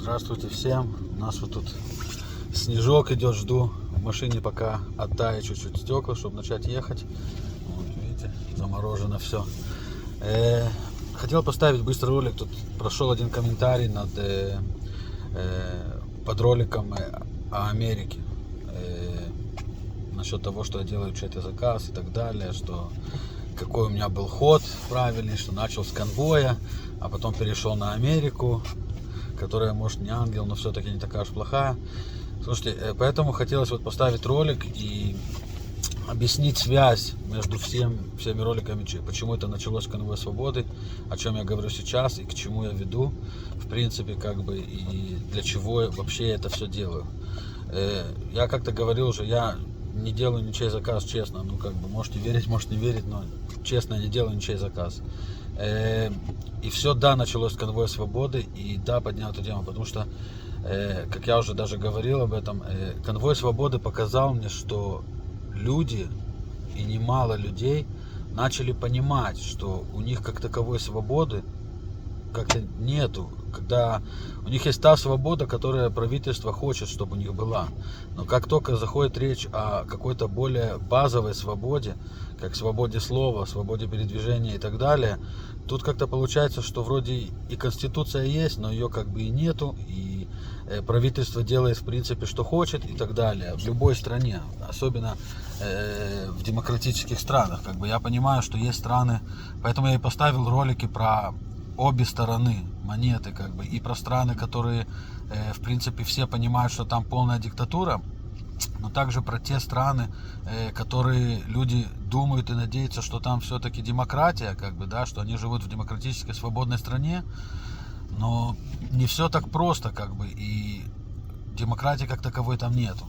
Здравствуйте всем. У нас вот тут снежок идет, жду в машине, пока оттает чуть-чуть стекла, чтобы начать ехать. Вот, видите, заморожено все. Хотел поставить быстрый ролик. Тут прошел один комментарий под роликом о Америке. Насчет того, что я делаю чей-то заказ и так далее, что какой у меня был ход правильный, что начал с конвоя, а потом перешел на Америку, которая, может, не ангел, но все-таки не такая уж плохая. Слушайте, поэтому хотелось вот поставить ролик и объяснить связь между всеми роликами, почему это началось с конвоя свободы, о чем я говорю сейчас и к чему я веду, в принципе, как бы, и для чего вообще я это все делаю. Я как-то говорил уже, я не делаю ничей заказ, честно, ну как бы, можете верить, можете не верить, но честно, я не делаю ничей заказ. И все, да, началось с конвоя свободы, и да, поднял эту тему, потому что, как я уже даже говорил об этом, конвой свободы показал мне, что люди, и немало людей, начали понимать, что у них как таковой свободы как-то нету, когда у них есть та свобода, которая правительство хочет, чтобы у них была. Но как только заходит речь о какой-то более базовой свободе, как свободе слова, свободе передвижения и так далее, тут как-то получается, что вроде и конституция есть, но ее как бы и нету, и правительство делает в принципе что хочет и так далее. В любой стране, особенно в демократических странах, как бы я понимаю, что есть страны, поэтому я и поставил ролики про обе стороны монеты, как бы, и про страны, которые в принципе все понимают, что там полная диктатура, но также про те страны, которые люди думают и надеются, что там все-таки демократия, как бы, да, что они живут в демократической свободной стране, но не все так просто, как бы, и демократии как таковой там нету.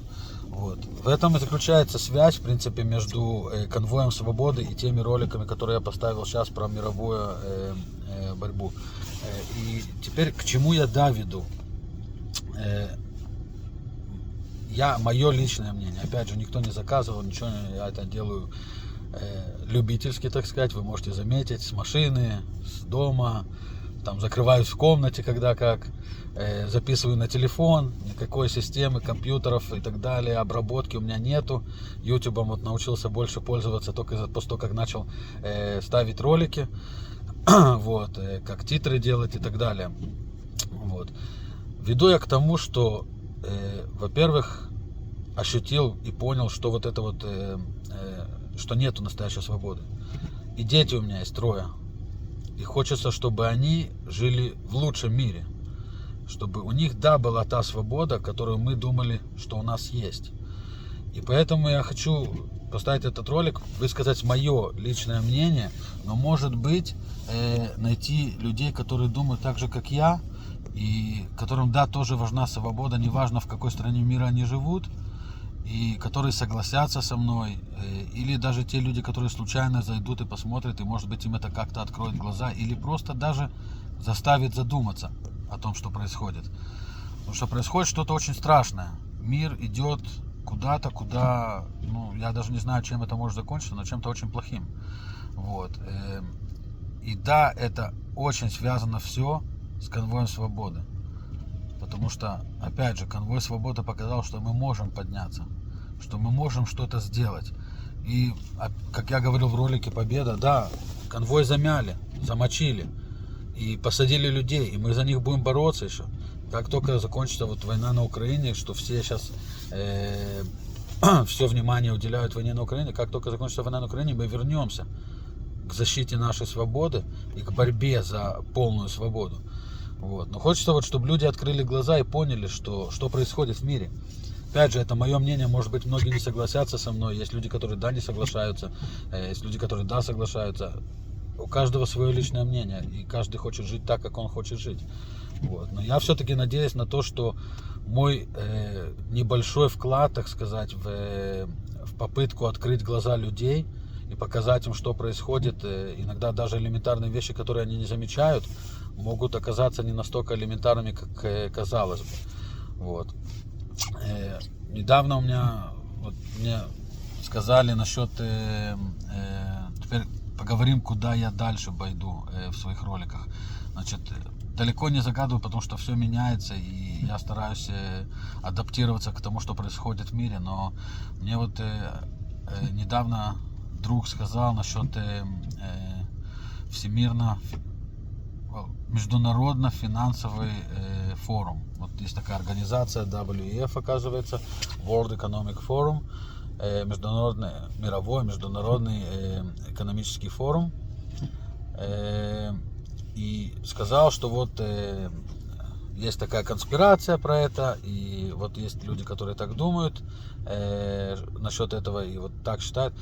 Вот. В этом и заключается связь, в принципе, между конвоем свободы и теми роликами, которые я поставил сейчас про мировую борьбу. И теперь к чему я веду? Мое личное мнение, опять же, никто не заказывал, ничего, я это делаю любительски, так сказать, вы можете заметить, с машины, с дома, там закрываюсь в комнате, когда как, записываю на телефон, никакой системы, компьютеров и так далее, обработки у меня нету. Ютубом вот научился больше пользоваться только после того, как начал ставить ролики, вот, как титры делать и так далее. Вот. Веду я к тому, что, во-первых, ощутил и понял, что вот это вот, что нету настоящей свободы. И дети у меня есть 3. И хочется, чтобы они жили в лучшем мире. Чтобы у них, да, была та свобода, которую мы думали, что у нас есть. И поэтому я хочу поставить этот ролик, высказать мое личное мнение, но, может быть, найти людей, которые думают так же, как я, и которым, да, тоже важна свобода, неважно, в какой стране мира они живут, и которые согласятся со мной, или даже те люди, которые случайно зайдут и посмотрят, и, может быть, им это как-то откроет глаза, или просто даже заставит задуматься о том, что происходит. Потому что происходит что-то очень страшное. Мир идет куда-то, куда, ну, я даже не знаю, чем это может закончиться, но чем-то очень плохим. Вот. И да, это очень связано все с конвоем свободы. Потому что, опять же, конвой свободы показал, что мы можем подняться, что мы можем что-то сделать. И, как я говорил в ролике «Победа», да, конвой замяли, замочили и посадили людей, и мы за них будем бороться еще. Как только закончится вот война на Украине, что все сейчас все внимание уделяют войне на Украине, как только закончится война на Украине, мы вернемся к защите нашей свободы и к борьбе за полную свободу. Вот. Но хочется, вот, чтобы люди открыли глаза и поняли, что происходит в мире. Опять же, это мое мнение, может быть, многие не согласятся со мной. Есть люди, которые да, не соглашаются, есть люди, которые да, соглашаются. У каждого свое личное мнение, и каждый хочет жить так, как он хочет жить. Вот. Но я все-таки надеюсь на то, что мой небольшой вклад, так сказать, в попытку открыть глаза людей и показать им, что происходит, иногда даже элементарные вещи, которые они не замечают, могут оказаться не настолько элементарными, как казалось бы. Вот. Недавно мне сказали насчет, теперь поговорим, куда я дальше пойду в своих роликах. Значит, далеко не загадываю, потому что все меняется, и я стараюсь адаптироваться к тому, что происходит в мире. Но мне вот недавно друг сказал насчет международно-финансовый форум. Вот есть такая организация WEF, оказывается, World Economic Forum, международный экономический форум. И сказал, что вот есть такая конспирация про это, и вот есть люди, которые так думают насчет этого, и вот так считают.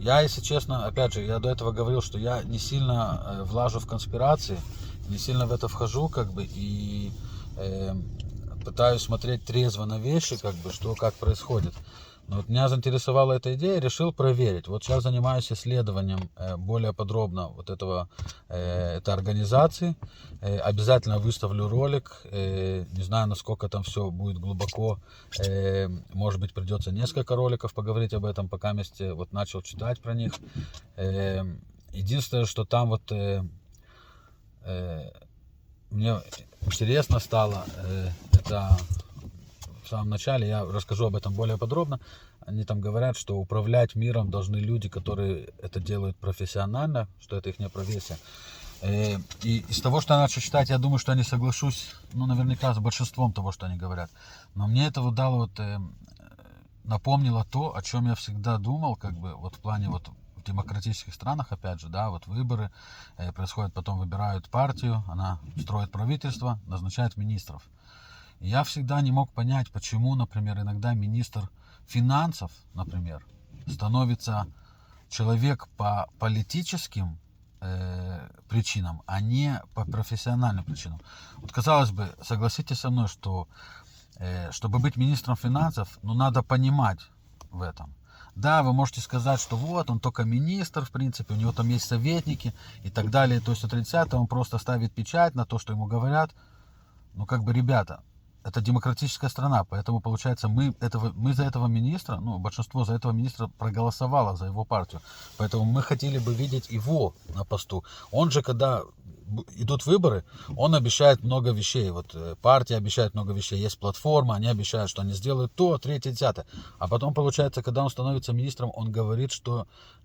Я, если честно, опять же, я до этого говорил, что я не сильно влажу в конспирации, не сильно в это вхожу, как бы, и пытаюсь смотреть трезво на вещи, как бы, что как происходит. Но вот меня заинтересовала эта идея, решил проверить. Вот сейчас занимаюсь исследованием более подробно вот этой организации. Обязательно выставлю ролик. Не знаю, насколько там все будет глубоко. Может быть, придется несколько роликов поговорить об этом, пока вместе вот начал читать про них. Единственное, что там вот мне интересно стало, это в самом начале, я расскажу об этом более подробно. Они там говорят, что управлять миром должны люди, которые это делают профессионально, что это их профессия. И из того, что я начал читать, я думаю, что я не соглашусь, ну, наверняка, с большинством того, что они говорят. Но мне это вот дало, напомнило то, о чем я всегда думал, как бы, вот в плане вот в демократических странах, опять же, да, вот выборы происходят, потом выбирают партию, она строит правительство, назначает министров. Я всегда не мог понять, почему, например, иногда министр финансов, например, становится человек по политическим причинам, а не по профессиональным причинам. Вот, казалось бы, согласитесь со мной, что чтобы быть министром финансов, ну, надо понимать в этом. Да, вы можете сказать, что вот, он только министр, в принципе, у него там есть советники и так далее, то есть 30-е, он просто ставит печать на то, что ему говорят. Ну, как бы, ребята, это демократическая страна, поэтому, получается, мы за этого министра, ну, большинство за этого министра проголосовало за его партию. Поэтому мы хотели бы видеть его на посту. Он же, когда идут выборы, он обещает много вещей. Вот партия обещает много вещей. Есть платформа, они обещают, что они сделают то, третье, десятое. А потом, получается, когда он становится министром, он говорит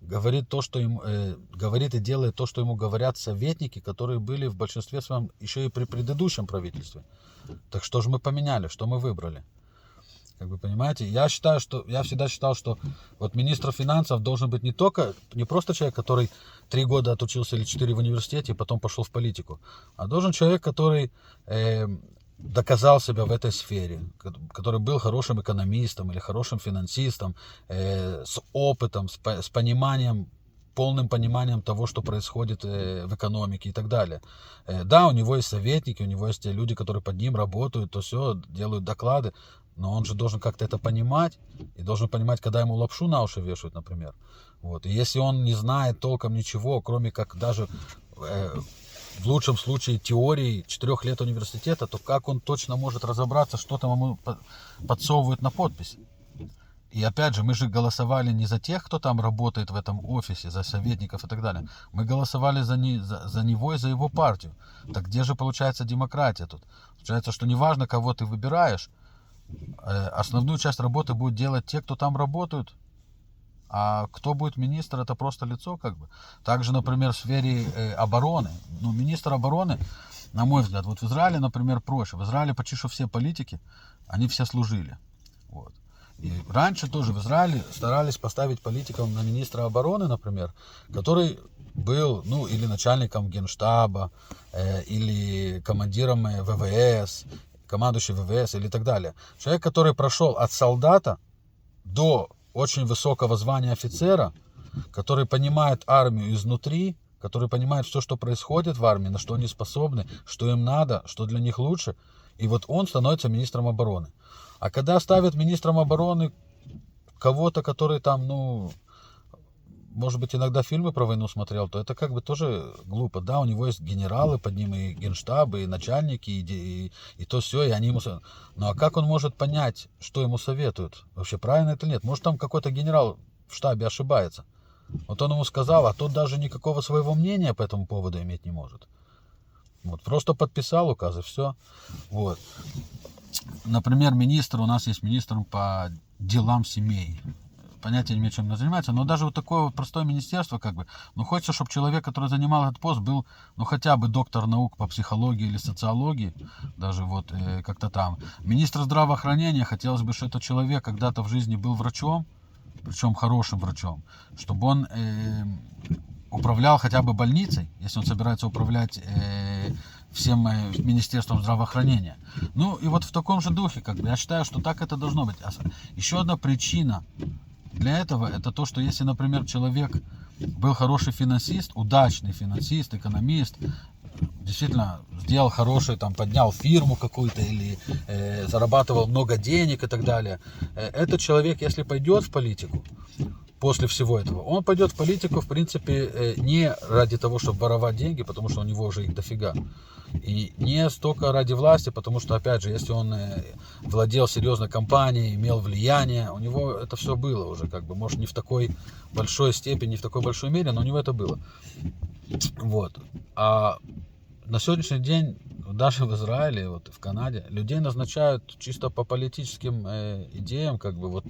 и делает то, что ему говорят советники, которые были в большинстве своем еще и при предыдущем правительстве. Так что же мы поменяли, что мы выбрали? Как вы понимаете, я всегда считал, что вот министр финансов должен быть не просто человек, который 3 года отучился или 4 в университете и потом пошел в политику, а должен человек, который доказал себя в этой сфере, который был хорошим экономистом или хорошим финансистом, с опытом, с пониманием, полным пониманием того, что происходит в экономике и так далее. Да, у него есть советники, у него есть те люди, которые под ним работают, то все, делают доклады, но он же должен как-то это понимать, и должен понимать, когда ему лапшу на уши вешают, например. Вот. И если он не знает толком ничего, кроме как даже в лучшем случае теории 4 лет университета, то как он точно может разобраться, что там ему подсовывают на подпись? И опять же, мы же голосовали не за тех, кто там работает в этом офисе, за советников и так далее. Мы голосовали за него и за его партию. Так где же получается демократия тут? Получается, что неважно, кого ты выбираешь, основную часть работы будут делать те, кто там работают. А кто будет министр, это просто лицо, как бы. Также, например, в сфере обороны. Ну, министр обороны, на мой взгляд, вот в Израиле, например, проще. В Израиле почти что все политики, они все служили. Вот. И раньше тоже в Израиле старались поставить политиков на министра обороны, например, который был, ну, или начальником генштаба, или командиром ВВС, командующий ВВС, или так далее. Человек, который прошел от солдата до очень высокого звания офицера, который понимает армию изнутри, который понимает все, что происходит в армии, на что они способны, что им надо, что для них лучше. И вот он становится министром обороны. А когда ставят министром обороны кого-то, который там, ну, может быть, иногда фильмы про войну смотрел, то это как бы тоже глупо. Да, у него есть генералы под ним, и генштабы, и начальники, и то все, и они ему... Ну а как он может понять, что ему советуют? Вообще правильно это или нет? Может, там какой-то генерал в штабе ошибается. Вот он ему сказал, а тот даже никакого своего мнения по этому поводу иметь не может. Вот, просто подписал указ и все. Вот. Например, у нас есть министр по делам семей. Понятия не имею, чем он занимается, но даже вот такое вот простое министерство, как бы, ну, хочется, чтобы человек, который занимал этот пост, был, ну, хотя бы доктор наук по психологии или социологии, даже вот как-то там. Министр здравоохранения, хотелось бы, чтобы этот человек когда-то в жизни был врачом, причем хорошим врачом, чтобы он управлял хотя бы больницей, если он собирается управлять всем Министерством здравоохранения. Ну и вот в таком же духе, как бы, я считаю, что так это должно быть. Еще одна причина для этого, это то, что если, например, человек был хороший финансист, удачный финансист, экономист, действительно сделал хороший, там, поднял фирму какую-то или зарабатывал много денег и так далее, этот человек, если пойдет в политику, после всего этого, он пойдет в политику, в принципе, не ради того, чтобы воровать деньги, потому что у него уже их дофига. И не столько ради власти, потому что, опять же, если он владел серьезной компанией, имел влияние, у него это все было уже, как бы, может, не в такой большой степени, не в такой большой мере, но у него это было. Вот. А на сегодняшний день даже в Израиле, вот в Канаде, людей назначают чисто по политическим идеям, как бы вот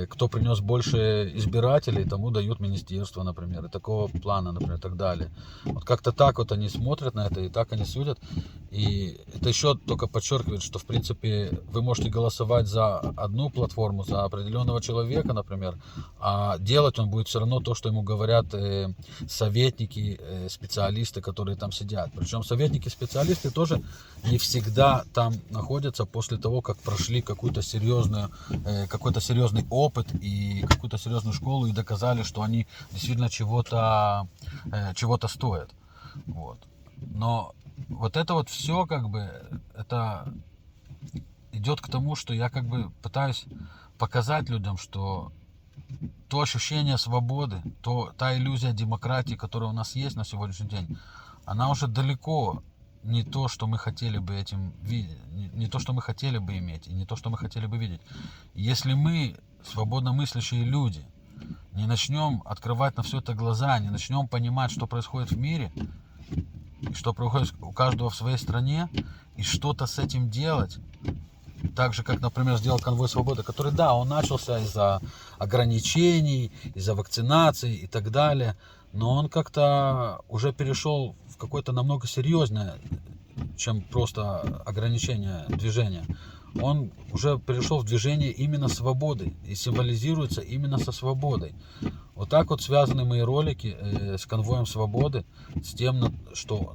кто принес больше избирателей, тому дают министерство, например, и такого плана, например, и так далее. Вот как-то так вот они смотрят на это, и так они судят. И это еще только подчеркивает, что, в принципе, вы можете голосовать за одну платформу, за определенного человека, например, а делать он будет все равно то, что ему говорят советники, специалисты, которые там сидят. Причем советники, специалисты тоже не всегда там находятся после того, как прошли какой-то серьезный опыт и какую-то серьезную школу и доказали, что они действительно чего-то стоят. Вот. Но вот это вот все, как бы, это идет к тому, что я, как бы, пытаюсь показать людям, что то ощущение свободы, та иллюзия демократии, которая у нас есть на сегодняшний день, она уже далеко не то, что мы хотели бы этим видеть, не то, что мы хотели бы иметь, и не то, что мы хотели бы видеть. Если мы, свободно мыслящие люди, не начнем открывать на все это глаза, не начнем понимать, что происходит в мире, и что происходит у каждого в своей стране, и что-то с этим делать, так же, как, например, сделал конвой свободы, который, да, он начался из-за ограничений, из-за вакцинации и так далее, но он как-то уже перешел в какое-то намного серьезное, чем просто ограничение движения. Он уже перешел в движение именно свободы и символизируется именно со свободой. Вот так вот связаны мои ролики с конвоем свободы, с тем,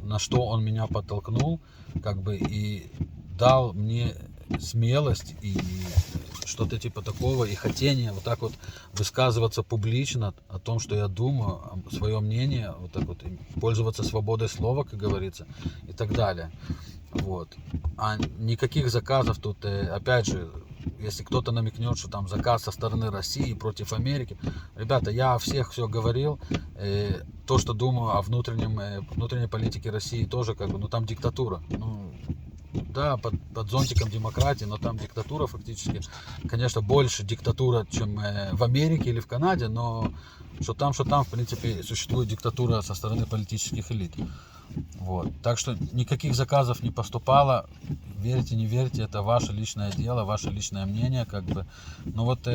на что он меня подтолкнул, как бы, и дал мне смелость и что-то типа такого, и хотение вот так вот высказываться публично о том, что я думаю, свое мнение, вот так вот, пользоваться свободой слова, как говорится, и так далее. Вот. А никаких заказов тут, опять же, если кто-то намекнет, что там заказ со стороны России против Америки, ребята, я о всех все говорил, то, что думаю о внутренней политике России тоже, как бы, ну там диктатура, ну, да, под зонтиком демократии, но там диктатура фактически, конечно, больше диктатура, чем в Америке или в Канаде, но что там, в принципе, существует диктатура со стороны политических элит. Вот. Так что никаких заказов не поступало, верьте, не верьте, это ваше личное дело, ваше личное мнение, как бы. Ну вот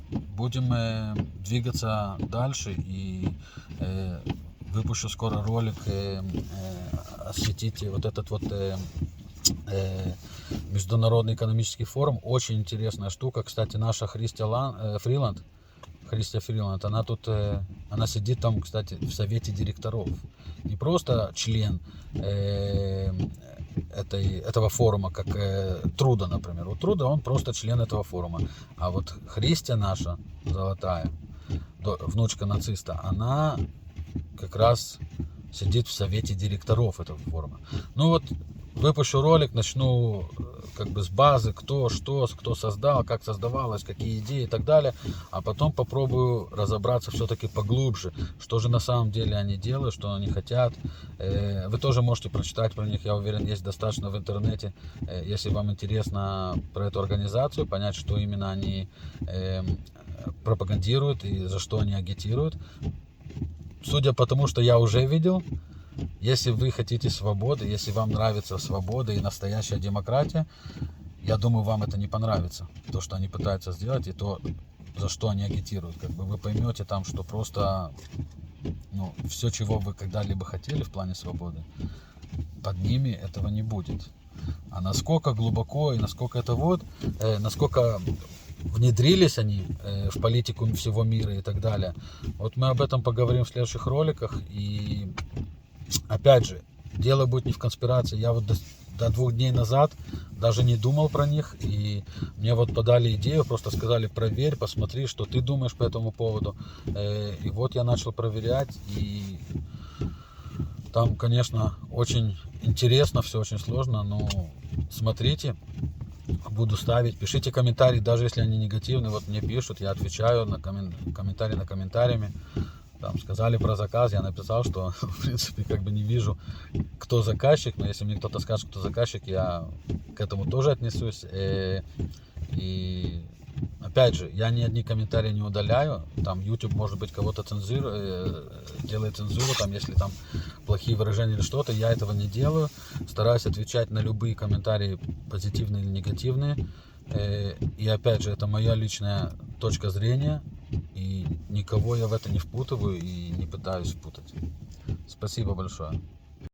будем двигаться дальше, и выпущу скоро ролик, осветить вот этот вот Международный экономический форум. Очень интересная штука. Кстати, наша Христия Фриланд, она сидит там, кстати, в совете директоров. Не просто член этого форума, как Труда, например. Вот Труда, он просто член этого форума. А вот Христия наша, золотая, внучка нациста, она как раз сидит в совете директоров этого форума. Ну вот, выпущу ролик, начну как бы с базы, кто создал, как создавалось, какие идеи и так далее, а потом попробую разобраться все-таки поглубже, что же на самом деле они делают, что они хотят. Вы тоже можете прочитать про них, я уверен, есть достаточно в интернете, если вам интересно про эту организацию, понять, что именно они пропагандируют и за что они агитируют. Судя по тому, что я уже видел, Если вы хотите свободы, если вам нравится свобода и настоящая демократия, я думаю, вам это не понравится. То, что они пытаются сделать, и то, за что они агитируют. Как бы вы поймете там, что просто все, чего вы когда-либо хотели в плане свободы, под ними этого не будет. А насколько глубоко и насколько насколько внедрились они в политику всего мира и так далее, вот мы об этом поговорим в следующих роликах. И опять же, дело будет не в конспирации. Я вот до 2 дней назад даже не думал про них, и мне вот подали идею, просто сказали: проверь, посмотри, что ты думаешь по этому поводу. И вот я начал проверять, и там, конечно, очень интересно, все очень сложно, но смотрите, буду ставить, пишите комментарии, даже если они негативные, вот мне пишут, я отвечаю на комментариями. Там сказали про заказ, я написал, что в принципе как бы не вижу, кто заказчик, но если мне кто-то скажет, кто заказчик, я к этому тоже отнесусь. И опять же, я ни одни комментарии не удаляю, там YouTube, может быть, кого-то делает цензуру, там, если там плохие выражения или что-то, я этого не делаю, стараюсь отвечать на любые комментарии, позитивные или негативные. И опять же, это моя личная точка зрения, и никого я в это не впутываю и не пытаюсь впутать. Спасибо большое.